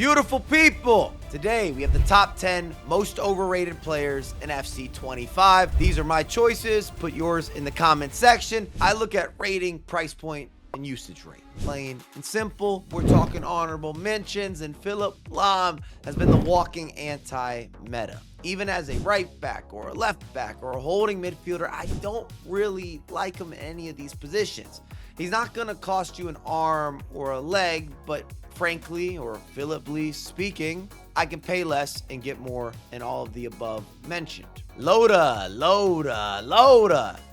Beautiful people, today we have the top 10 most overrated players in FC 25. These are my choices. Put yours in the comment section. I look at rating, price point, and usage rate. Plain and simple. We're talking honorable mentions, and Philipp Lahm has been the walking anti-meta. Even as a right back or a left back or a holding midfielder, I don't really like him in any of these positions. He's not going to cost you an arm or a leg, but frankly, or Philipply speaking, I can pay less and get more in all of the above mentioned. Loda.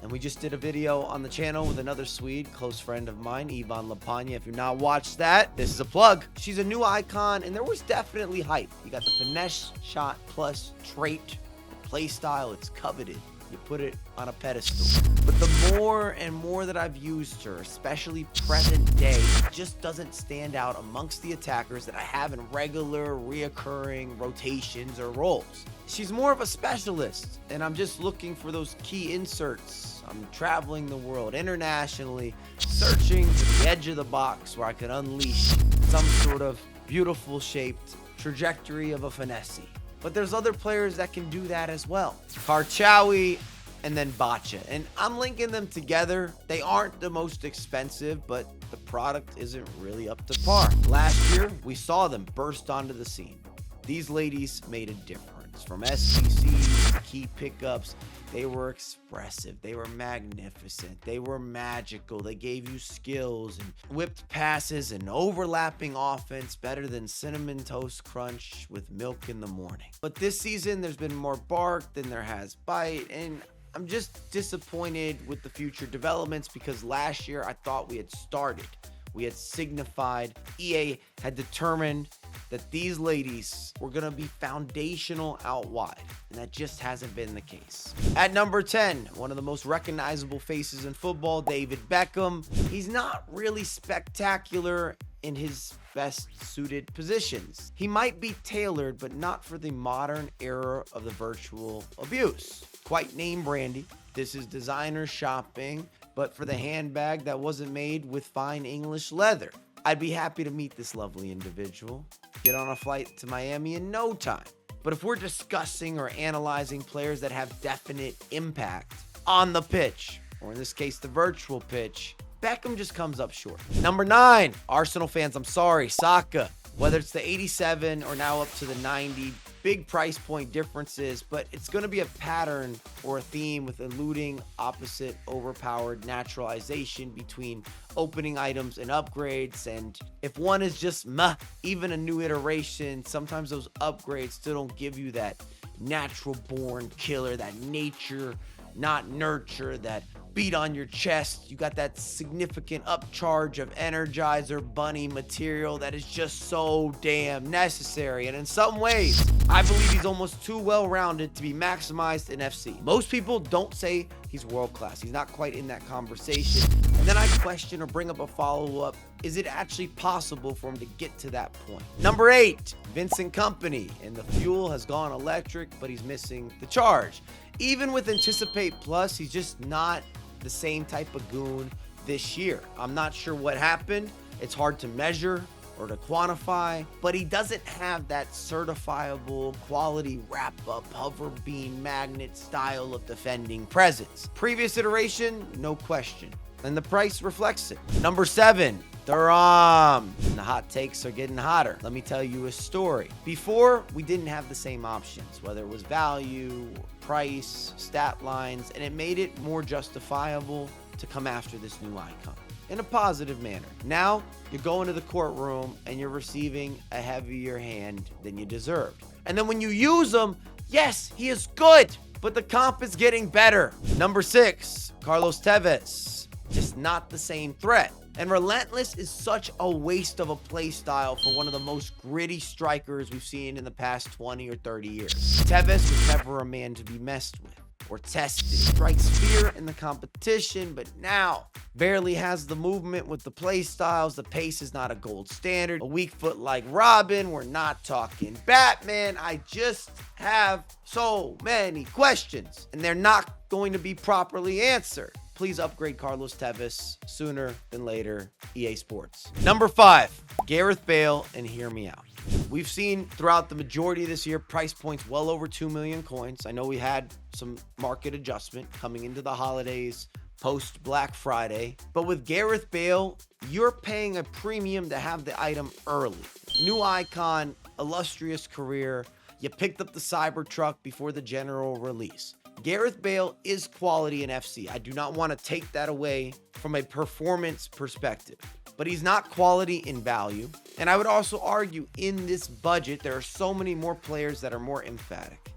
And we just did a video on the channel with another Swede, close friend of mine, Ivan Lapagna. If you've not watched that, this is a plug. She's a new icon, and there was definitely hype. You got the finesse shot plus trait, play style, it's coveted. You put it on a pedestal. But the more and more that I've used her, especially present day, it just doesn't stand out amongst the attackers that I have in regular, reoccurring rotations or roles. She's more of a specialist, and I'm just looking for those key inserts. I'm traveling the world internationally, searching for the edge of the box where I could unleash some sort of beautiful shaped trajectory of a finesse. But there's other players that can do that as well. Karchawi and then Bacha. And I'm linking them together. They aren't the most expensive, but the product isn't really up to par. Last year, we saw them burst onto the scene. These ladies made a difference. From SBCs to key pickups, they were expressive, they were magnificent, they were magical, they gave you skills and whipped passes and overlapping offense better than Cinnamon Toast Crunch with milk in the morning. But this season, there's been more bark than there has bite, and I'm just disappointed with the future developments because last year I thought we had started. We had signified, EA had determined that these ladies were going to be foundational out wide, and that just hasn't been the case. At number 10, one of the most recognizable faces in football, David Beckham. He's not really spectacular in his best suited positions. He might be tailored, but not for the modern era of the virtual abuse. Quite name brandy. This is designer shopping, but for the handbag that wasn't made with fine English leather. I'd be happy to meet this lovely individual. Get on a flight to Miami in no time. But if we're discussing or analyzing players that have definite impact on the pitch, or in this case, the virtual pitch, Beckham just comes up short. Number 9, Arsenal fans, I'm sorry, Saka. Whether it's the 87 or now up to the 90, big price point differences, but it's going to be a pattern or a theme with eluding opposite overpowered naturalization between opening items and upgrades. And if one is just meh, even a new iteration, sometimes those upgrades still don't give you that natural born killer, that nature, not nurture, that beat on your chest. You got that significant upcharge of Energizer Bunny material that is just so damn necessary. And in some ways, I believe he's almost too well-rounded to be maximized in FC. Most people don't say he's world-class. He's not quite in that conversation. And then I question or bring up a follow-up. Is it actually possible for him to get to that point? Number 8, Vincent Company. And the fuel has gone electric, but he's missing the charge. Even with Anticipate Plus, he's just not the same type of goon this year. I'm not sure what happened. It's hard to measure or to quantify, but he doesn't have that certifiable quality wrap-up hover beam magnet style of defending presence. Previous iteration, no question. And the price reflects it. Number 7, Thuram. And the hot takes are getting hotter. Let me tell you a story. Before, we didn't have the same options, whether it was value, price, stat lines, and it made it more justifiable to come after this new icon in a positive manner. Now, you're going to the courtroom and you're receiving a heavier hand than you deserved. And then when you use them, yes, he is good, but the comp is getting better. Number 6, Carlos Tevez. Just not the same threat. And Relentless is such a waste of a play style for one of the most gritty strikers we've seen in the past 20 or 30 years. Tevez was never a man to be messed with or tested. Strikes fear in the competition, but now barely has the movement with the play styles. The pace is not a gold standard. A weak foot like Robin. We're not talking Batman. I just have so many questions, and they're not going to be properly answered. Please upgrade Carlos Tevez sooner than later, EA Sports. Number 5, Gareth Bale, and hear me out. We've seen throughout the majority of this year price points well over 2 million coins. I know we had some market adjustment coming into the holidays, post Black Friday, but with Gareth Bale, you're paying a premium to have the item early. New icon, illustrious career. You picked up the Cybertruck before the general release. Gareth Bale is quality in FC. I do not want to take that away from a performance perspective, but he's not quality in value. And I would also argue in this budget, there are so many more players that are more emphatic,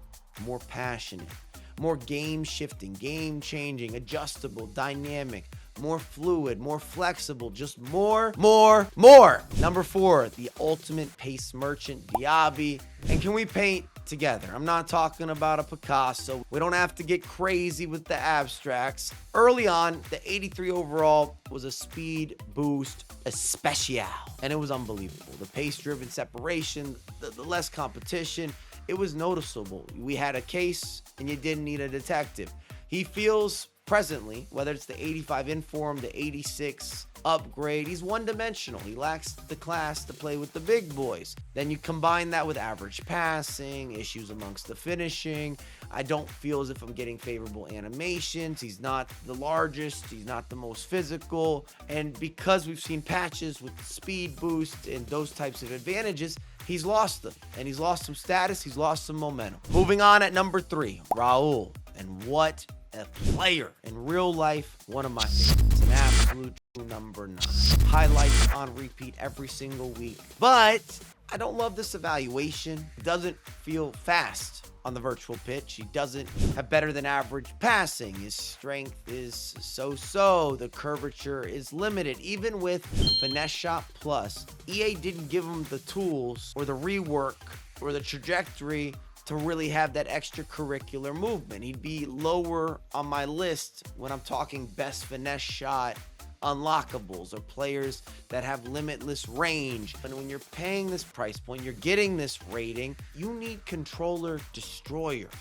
more passionate, more game shifting, game changing, adjustable, dynamic, more fluid, more flexible, just more. Number 4, the ultimate pace merchant, Diaby. And can we paint together? I'm not talking about a Picasso. We don't have to get crazy with the abstracts. Early on, the 83 overall was a speed boost especial, and it was unbelievable. The pace-driven separation, the less competition, it was noticeable. We had a case, and you didn't need a detective. He feels presently, whether it's the 85 Inform, the 86 upgrade, he's one-dimensional. He lacks the class to play with the big boys. Then you combine that with average passing, issues amongst the finishing. I don't feel as if I'm getting favorable animations. He's not the largest. He's not the most physical. And because we've seen patches with speed boost and those types of advantages, he's lost them. And he's lost some status. He's lost some momentum. Moving on at number 3, Raul. And what a player. In real life, one of my favorites. An absolute number 9. Highlights on repeat every single week. But I don't love this evaluation. It doesn't feel fast on the virtual pitch. He doesn't have better than average passing. His strength is so-so. The curvature is limited. Even with Finesse Shot Plus, EA didn't give him the tools or the rework or the trajectory to really have that extracurricular movement. He'd be lower on my list when I'm talking best finesse shot unlockables or players that have limitless range. And when you're paying this price point, you're getting this rating, you need controller destroyers.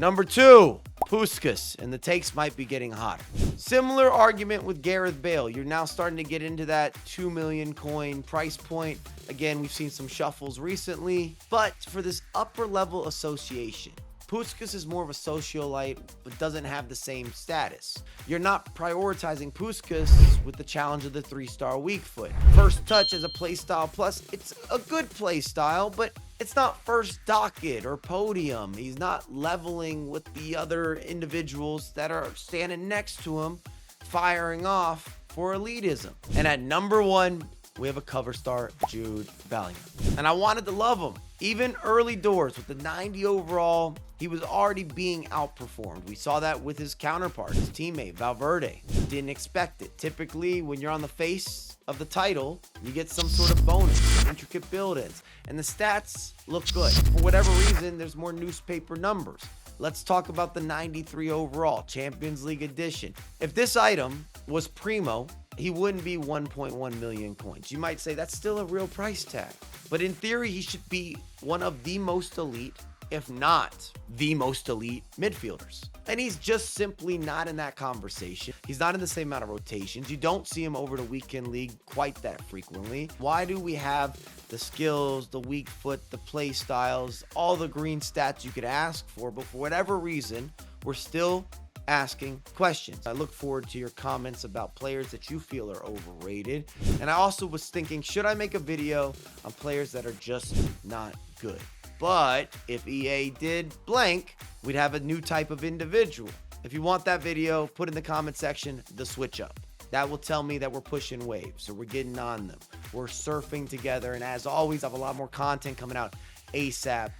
Number 2, Pukus, and the takes might be getting hotter. Similar argument with Gareth Bale. You're now starting to get into that 2 million coin price point. Again, we've seen some shuffles recently, but for this upper level association, Pukus is more of a socialite, but doesn't have the same status. You're not prioritizing Pukus with the challenge of the 3-star weak foot. First touch as a playstyle plus, it's a good playstyle, but it's not first docket or podium. He's not leveling with the other individuals that are standing next to him, firing off for elitism. And at number 1, we have a cover star, Jude Bal. And I wanted to love him. Even early doors with the 90 overall, he was already being outperformed. We saw that with his counterpart, his teammate, Valverde. Didn't expect it. Typically, when you're on the face of the title, you get some sort of bonus, intricate build-ins, and the stats look good. For whatever reason, there's more newspaper numbers. Let's talk about the 93 overall, Champions League edition. If this item was primo, he wouldn't be 1.1 million coins. You might say that's still a real price tag. But in theory, he should be one of the most elite, if not the most elite midfielders. And he's just simply not in that conversation. He's not in the same amount of rotations. You don't see him over the weekend league quite that frequently. Why do we have the skills, the weak foot, the play styles, all the green stats you could ask for, but for whatever reason, we're still asking questions? I look forward to your comments about players that you feel are overrated. And I also was thinking, should I make a video on players that are just not good? But if EA did blank, we'd have a new type of individual. If you want that video, put in the comment section the switch up. That will tell me that we're pushing waves, so we're getting on them. We're surfing together, and as always, I have a lot more content coming out ASAP.